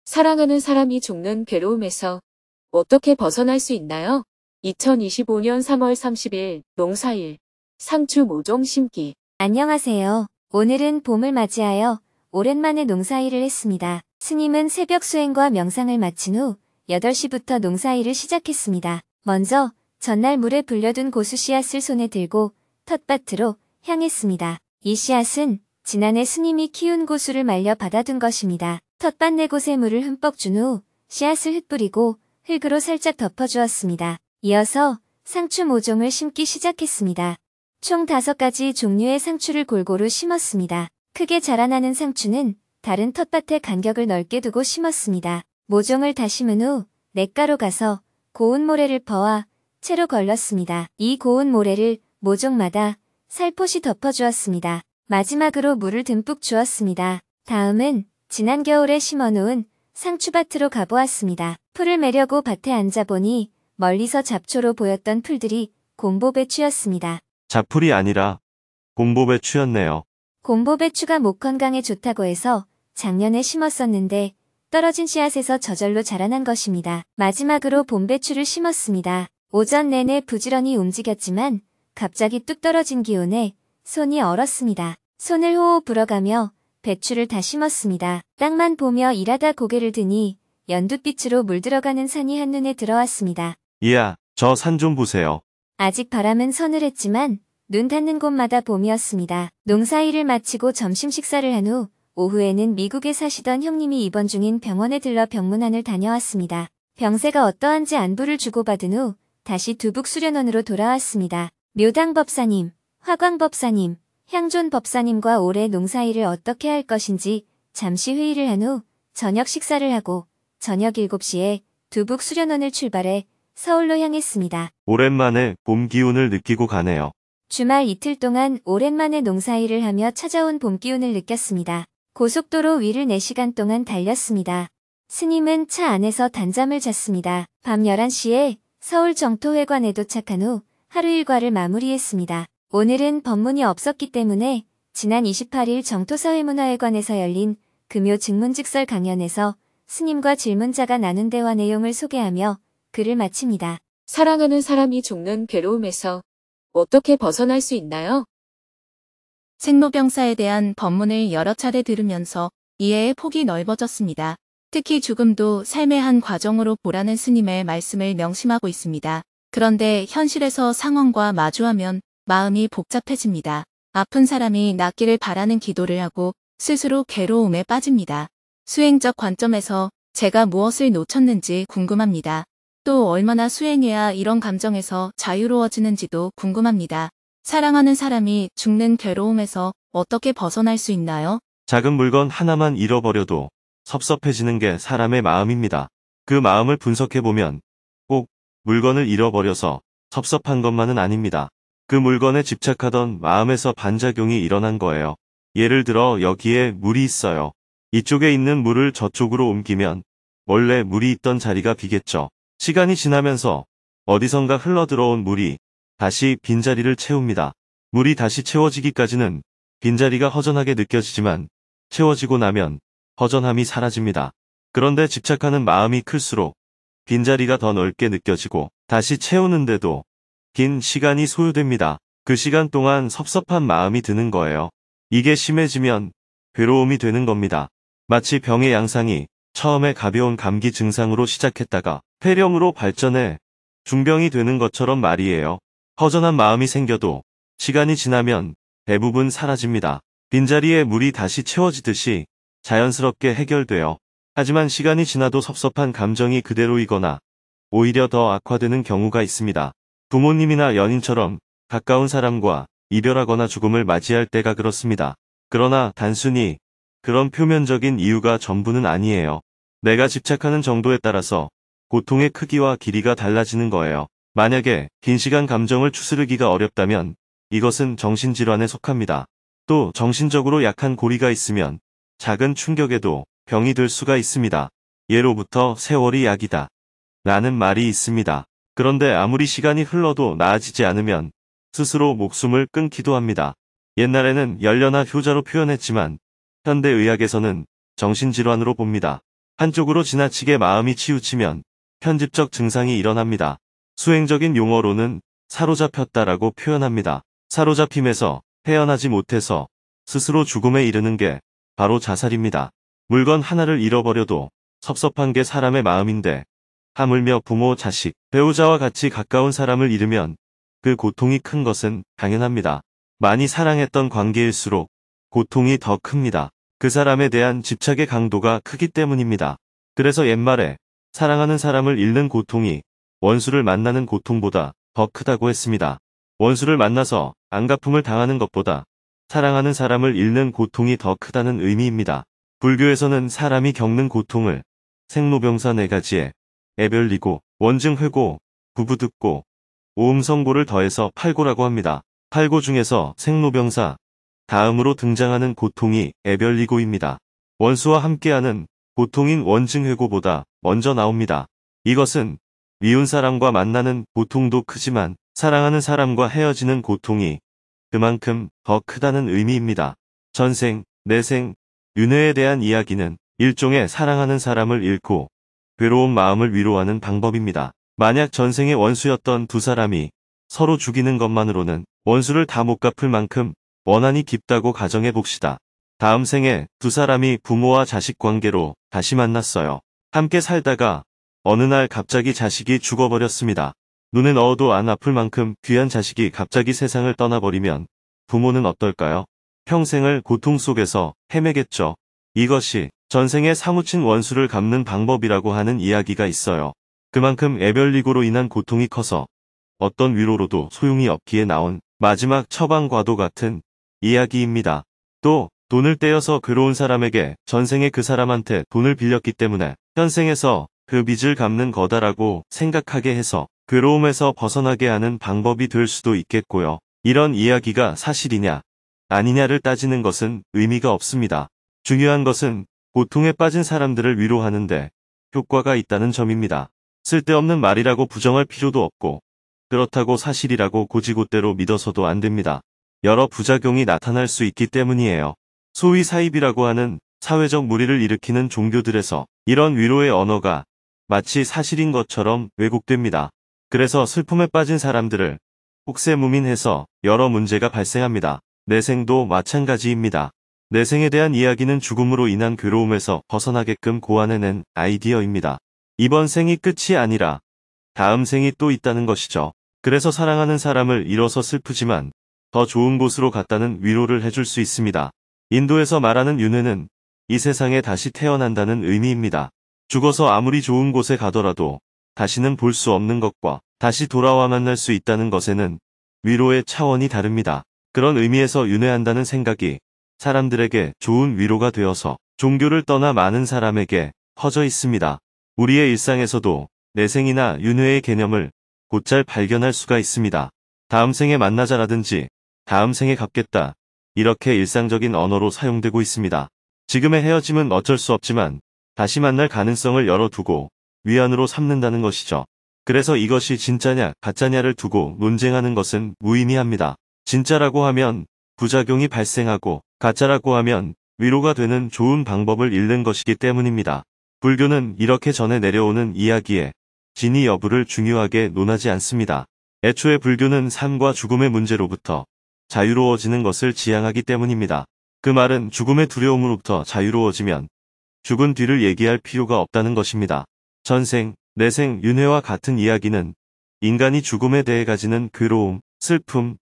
사랑하는 사람이 죽는 괴로움에서 어떻게 벗어날 수 있나요? 2025년 3월 30일 농사일 상추 모종 심기. 안녕하세요. 오늘은 봄을 맞이하여 오랜만에 농사일을 했습니다. 스님은 새벽 수행과 명상을 마친 후 8시부터 농사일을 시작했습니다. 먼저 전날 물에 불려둔 고수 씨앗을 손에 들고 텃밭으로 향했습니다. 이 씨앗은 지난해 스님이 키운 고수를 말려 받아둔 것입니다. 텃밭 네 곳에 물을 흠뻑 준 후 씨앗을 흩뿌리고 흙으로 살짝 덮어주었습니다. 이어서 상추 모종을 심기 시작했습니다. 총 5가지 종류의 상추를 골고루 심었습니다. 크게 자라나는 상추는 다른 텃밭에 간격을 넓게 두고 심었습니다. 모종을 다 심은 후 냇가로 가서 고운 모래를 퍼와 채로 걸렀습니다. 이 고운 모래를 모종마다 살포시 덮어주었습니다. 마지막으로 물을 듬뿍 주었습니다. 다음은 지난 겨울에 심어놓은 상추밭으로 가보았습니다. 풀을 매려고 밭에 앉아보니 멀리서 잡초로 보였던 풀들이 곰보배추였습니다. 잡풀이 아니라 곰보배추였네요. 곰보배추가 목 건강에 좋다고 해서 작년에 심었었는데 떨어진 씨앗에서 저절로 자라난 것입니다. 마지막으로 봄배추를 심었습니다. 오전 내내 부지런히 움직였지만 갑자기 뚝 떨어진 기온에 손이 얼었습니다. 손을 호호 불어가며 배추를 다 심었습니다. 땅만 보며 일하다 고개를 드니 연두빛으로 물들어가는 산이 한눈에 들어왔습니다. 이야, 저 산 좀 보세요. 아직 바람은 서늘했지만 눈 닿는 곳마다 봄이었습니다. 농사일을 마치고 점심 식사를 한 후 오후에는 미국에 사시던 형님이 입원 중인 병원에 들러 병문안을 다녀왔습니다. 병세가 어떠한지 안부를 주고받은 후 다시 두북 수련원으로 돌아왔습니다. 묘당 법사님, 화광 법사님, 향존 법사님과 올해 농사일을 어떻게 할 것인지 잠시 회의를 한 후 저녁 식사를 하고 저녁 7시에 두북 수련원을 출발해 서울로 향했습니다. 오랜만에 봄 기운을 느끼고 가네요. 주말 이틀 동안 오랜만에 농사일을 하며 찾아온 봄 기운을 느꼈습니다. 고속도로 위를 4시간 동안 달렸습니다. 스님은 차 안에서 단잠을 잤습니다. 밤 11시에 서울 정토회관에 도착한 후 하루 일과를 마무리했습니다. 오늘은 법문이 없었기 때문에 지난 28일 정토사회문화회관에서 열린 금요 증문즉설 강연에서 스님과 질문자가 나눈 대화 내용을 소개하며 글을 마칩니다. 사랑하는 사람이 죽는 괴로움에서 어떻게 벗어날 수 있나요? 생로병사에 대한 법문을 여러 차례 들으면서 이해의 폭이 넓어졌습니다. 특히 죽음도 삶의 한 과정으로 보라는 스님의 말씀을 명심하고 있습니다. 그런데 현실에서 상황과 마주하면 마음이 복잡해집니다. 아픈 사람이 낫기를 바라는 기도를 하고 스스로 괴로움에 빠집니다. 수행적 관점에서 제가 무엇을 놓쳤는지 궁금합니다. 또 얼마나 수행해야 이런 감정에서 자유로워지는지도 궁금합니다. 사랑하는 사람이 죽는 괴로움에서 어떻게 벗어날 수 있나요? 작은 물건 하나만 잃어버려도 섭섭해지는 게 사람의 마음입니다. 그 마음을 분석해보면 꼭 물건을 잃어버려서 섭섭한 것만은 아닙니다. 그 물건에 집착하던 마음에서 반작용이 일어난 거예요. 예를 들어 여기에 물이 있어요. 이쪽에 있는 물을 저쪽으로 옮기면 원래 물이 있던 자리가 비겠죠. 시간이 지나면서 어디선가 흘러들어온 물이 다시 빈자리를 채웁니다. 물이 다시 채워지기까지는 빈자리가 허전하게 느껴지지만 채워지고 나면 허전함이 사라집니다. 그런데 집착하는 마음이 클수록 빈자리가 더 넓게 느껴지고 다시 채우는데도 긴 시간이 소요됩니다. 그 시간 동안 섭섭한 마음이 드는 거예요. 이게 심해지면 괴로움이 되는 겁니다. 마치 병의 양상이 처음에 가벼운 감기 증상으로 시작했다가 폐렴으로 발전해 중병이 되는 것처럼 말이에요. 허전한 마음이 생겨도 시간이 지나면 대부분 사라집니다. 빈자리에 물이 다시 채워지듯이 자연스럽게 해결돼요. 하지만 시간이 지나도 섭섭한 감정이 그대로이거나 오히려 더 악화되는 경우가 있습니다. 부모님이나 연인처럼 가까운 사람과 이별하거나 죽음을 맞이할 때가 그렇습니다. 그러나 단순히 그런 표면적인 이유가 전부는 아니에요. 내가 집착하는 정도에 따라서 고통의 크기와 길이가 달라지는 거예요. 만약에 긴 시간 감정을 추스르기가 어렵다면 이것은 정신질환에 속합니다. 또 정신적으로 약한 고리가 있으면 작은 충격에도 병이 들 수가 있습니다. 예로부터 세월이 약이다 라는 말이 있습니다. 그런데 아무리 시간이 흘러도 나아지지 않으면 스스로 목숨을 끊기도 합니다. 옛날에는 열려나 효자로 표현했지만 현대의학에서는 정신질환으로 봅니다. 한쪽으로 지나치게 마음이 치우치면 편집적 증상이 일어납니다. 수행적인 용어로는 사로잡혔다라고 표현합니다. 사로잡힘에서 헤어나지 못해서 스스로 죽음에 이르는 게 바로 자살입니다. 물건 하나를 잃어버려도 섭섭한 게 사람의 마음인데 하물며 부모, 자식, 배우자와 같이 가까운 사람을 잃으면 그 고통이 큰 것은 당연합니다. 많이 사랑했던 관계일수록 고통이 더 큽니다. 그 사람에 대한 집착의 강도가 크기 때문입니다. 그래서 옛말에 사랑하는 사람을 잃는 고통이 원수를 만나는 고통보다 더 크다고 했습니다. 원수를 만나서 안갚음을 당하는 것보다 사랑하는 사람을 잃는 고통이 더 크다는 의미입니다. 불교에서는 사람이 겪는 고통을 생로병사 4가지에 애별리고, 원증회고, 부부득고, 오음성고를 더해서 팔고라고 합니다. 팔고 중에서 생로병사, 다음으로 등장하는 고통이 애별리고입니다. 원수와 함께하는 고통인 원증회고보다 먼저 나옵니다. 이것은 미운 사람과 만나는 고통도 크지만 사랑하는 사람과 헤어지는 고통이 그만큼 더 크다는 의미입니다. 전생, 내생, 윤회에 대한 이야기는 일종의 사랑하는 사람을 잃고 괴로운 마음을 위로하는 방법입니다. 만약 전생의 원수였던 두 사람이 서로 죽이는 것만으로는 원수를 다 못 갚을 만큼 원한이 깊다고 가정해 봅시다. 다음 생에 두 사람이 부모와 자식 관계로 다시 만났어요. 함께 살다가 어느 날 갑자기 자식이 죽어버렸습니다. 눈에 넣어도 안 아플 만큼 귀한 자식이 갑자기 세상을 떠나버리면 부모는 어떨까요? 평생을 고통 속에서 헤매겠죠. 이것이 전생에 사무친 원수를 갚는 방법이라고 하는 이야기가 있어요. 그만큼 애별리고로 인한 고통이 커서 어떤 위로로도 소용이 없기에 나온 마지막 처방과도 같은 이야기입니다. 또 돈을 떼어서 괴로운 사람에게 전생에 그 사람한테 돈을 빌렸기 때문에 현생에서 그 빚을 갚는 거다라고 생각하게 해서 괴로움에서 벗어나게 하는 방법이 될 수도 있겠고요. 이런 이야기가 사실이냐 아니냐를 따지는 것은 의미가 없습니다. 중요한 것은 고통에 빠진 사람들을 위로하는데 효과가 있다는 점입니다. 쓸데없는 말이라고 부정할 필요도 없고 그렇다고 사실이라고 고지고대로 믿어서도 안 됩니다. 여러 부작용이 나타날 수 있기 때문이에요. 소위 사입이라고 하는 사회적 무리를 일으키는 종교들에서 이런 위로의 언어가 마치 사실인 것처럼 왜곡됩니다. 그래서 슬픔에 빠진 사람들을 혹세무민해서 여러 문제가 발생합니다. 내생도 마찬가지입니다. 내생에 대한 이야기는 죽음으로 인한 괴로움에서 벗어나게끔 고안해낸 아이디어입니다. 이번 생이 끝이 아니라 다음 생이 또 있다는 것이죠. 그래서 사랑하는 사람을 잃어서 슬프지만 더 좋은 곳으로 갔다는 위로를 해줄 수 있습니다. 인도에서 말하는 윤회는 이 세상에 다시 태어난다는 의미입니다. 죽어서 아무리 좋은 곳에 가더라도 다시는 볼 수 없는 것과 다시 돌아와 만날 수 있다는 것에는 위로의 차원이 다릅니다. 그런 의미에서 윤회한다는 생각이 사람들에게 좋은 위로가 되어서 종교를 떠나 많은 사람에게 퍼져 있습니다. 우리의 일상에서도 내생이나 윤회의 개념을 곧잘 발견할 수가 있습니다. 다음 생에 만나자라든지 다음 생에 갚겠다. 이렇게 일상적인 언어로 사용되고 있습니다. 지금의 헤어짐은 어쩔 수 없지만 다시 만날 가능성을 열어두고 위안으로 삼는다는 것이죠. 그래서 이것이 진짜냐 가짜냐를 두고 논쟁하는 것은 무의미합니다. 진짜라고 하면 부작용이 발생하고 가짜라고 하면 위로가 되는 좋은 방법을 잃는 것이기 때문입니다. 불교는 이렇게 전해 내려오는 이야기에 진위 여부를 중요하게 논하지 않습니다. 애초에 불교는 삶과 죽음의 문제로부터 자유로워지는 것을 지향하기 때문입니다. 그 말은 죽음의 두려움으로부터 자유로워지면 죽은 뒤를 얘기할 필요가 없다는 것입니다. 전생, 내생, 윤회와 같은 이야기는 인간이 죽음에 대해 가지는 괴로움, 슬픔,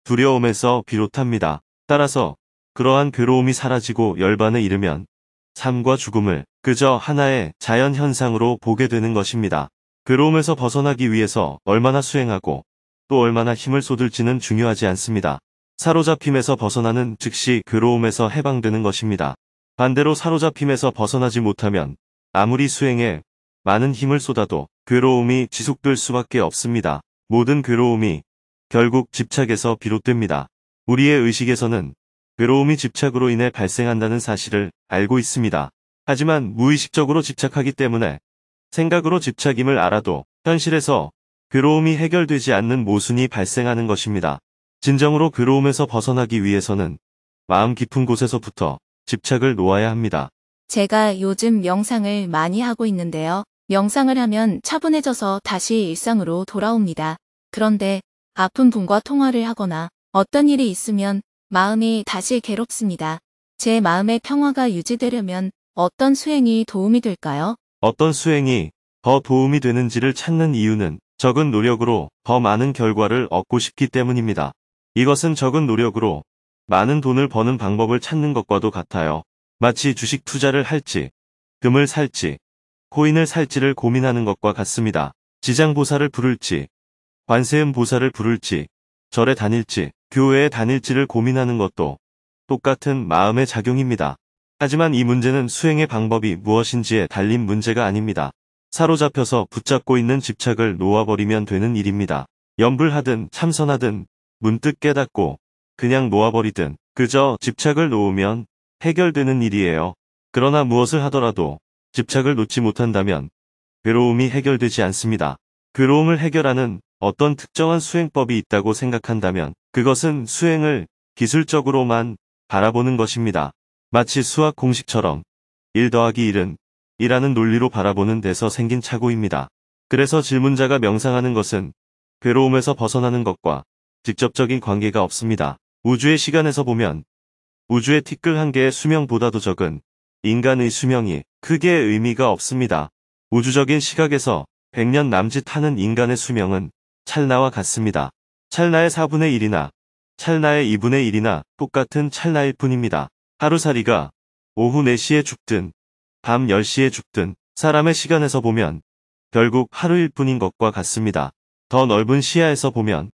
두려움에서 비롯합니다. 따라서 그러한 괴로움이 사라지고 열반에 이르면 삶과 죽음을 그저 하나의 자연 현상으로 보게 되는 것입니다. 괴로움에서 벗어나기 위해서 얼마나 수행하고 또 얼마나 힘을 쏟을지는 중요하지 않습니다. 사로잡힘에서 벗어나는 즉시 괴로움에서 해방되는 것입니다. 반대로 사로잡힘에서 벗어나지 못하면 아무리 수행에 많은 힘을 쏟아도 괴로움이 지속될 수밖에 없습니다. 모든 괴로움이 결국 집착에서 비롯됩니다. 우리의 의식에서는 괴로움이 집착으로 인해 발생한다는 사실을 알고 있습니다. 하지만 무의식적으로 집착하기 때문에 생각으로 집착임을 알아도 현실에서 괴로움이 해결되지 않는 모순이 발생하는 것입니다. 진정으로 괴로움에서 벗어나기 위해서는 마음 깊은 곳에서부터 집착을 놓아야 합니다. 제가 요즘 명상을 많이 하고 있는데요. 명상을 하면 차분해져서 다시 일상으로 돌아옵니다. 그런데 아픈 분과 통화를 하거나 어떤 일이 있으면 마음이 다시 괴롭습니다. 제 마음의 평화가 유지되려면 어떤 수행이 도움이 될까요? 어떤 수행이 더 도움이 되는지를 찾는 이유는 적은 노력으로 더 많은 결과를 얻고 싶기 때문입니다. 이것은 적은 노력으로 많은 돈을 버는 방법을 찾는 것과도 같아요. 마치 주식 투자를 할지, 금을 살지, 코인을 살지를 고민하는 것과 같습니다. 지장보살을 부를지, 관세음 보살을 부를지, 절에 다닐지, 교회에 다닐지를 고민하는 것도 똑같은 마음의 작용입니다. 하지만 이 문제는 수행의 방법이 무엇인지에 달린 문제가 아닙니다. 사로잡혀서 붙잡고 있는 집착을 놓아버리면 되는 일입니다. 염불하든 참선하든 문득 깨닫고 그냥 놓아버리든 그저 집착을 놓으면 해결되는 일이에요. 그러나 무엇을 하더라도 집착을 놓지 못한다면 괴로움이 해결되지 않습니다. 괴로움을 해결하는 어떤 특정한 수행법이 있다고 생각한다면 그것은 수행을 기술적으로만 바라보는 것입니다. 마치 수학 공식처럼 1 더하기 1은 2라는 논리로 바라보는 데서 생긴 착오입니다. 그래서 질문자가 명상하는 것은 괴로움에서 벗어나는 것과 직접적인 관계가 없습니다. 우주의 시간에서 보면 우주의 티끌 한 개의 수명보다도 적은 인간의 수명이 크게 의미가 없습니다. 우주적인 시각에서 100년 남짓하는 인간의 수명은 찰나와 같습니다. 찰나의 4분의 1이나 찰나의 2분의 1이나 똑같은 찰나일 뿐입니다. 하루살이가 오후 4시에 죽든 밤 10시에 죽든 사람의 시간에서 보면 결국 하루일 뿐인 것과 같습니다. 더 넓은 시야에서 보면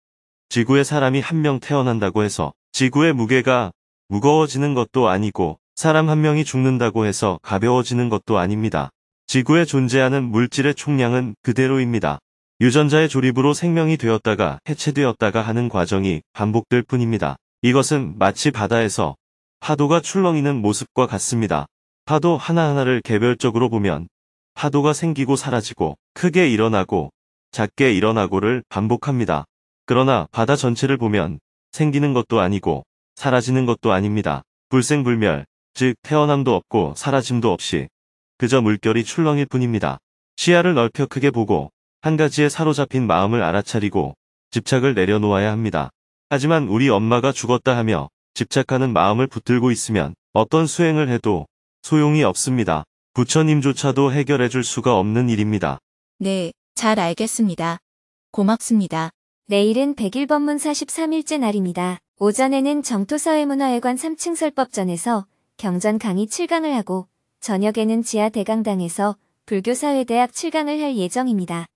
지구에 사람이 한 명 태어난다고 해서 지구의 무게가 무거워지는 것도 아니고 사람 한 명이 죽는다고 해서 가벼워지는 것도 아닙니다. 지구에 존재하는 물질의 총량은 그대로입니다. 유전자의 조립으로 생명이 되었다가 해체되었다가 하는 과정이 반복될 뿐입니다. 이것은 마치 바다에서 파도가 출렁이는 모습과 같습니다. 파도 하나하나를 개별적으로 보면 파도가 생기고 사라지고 크게 일어나고 작게 일어나고를 반복합니다. 그러나 바다 전체를 보면 생기는 것도 아니고 사라지는 것도 아닙니다. 불생불멸, 즉 태어남도 없고 사라짐도 없이 그저 물결이 출렁일 뿐입니다. 시야를 넓혀 크게 보고 한 가지에 사로잡힌 마음을 알아차리고 집착을 내려놓아야 합니다. 하지만 우리 엄마가 죽었다 하며 집착하는 마음을 붙들고 있으면 어떤 수행을 해도 소용이 없습니다. 부처님조차도 해결해 줄 수가 없는 일입니다. 네, 잘 알겠습니다. 고맙습니다. 내일은 100일 법문 43일째 날입니다. 오전에는 정토사회문화회관 3층 설법전에서 경전 강의 7강을 하고 저녁에는 지하 대강당에서 불교사회대학 7강을 할 예정입니다.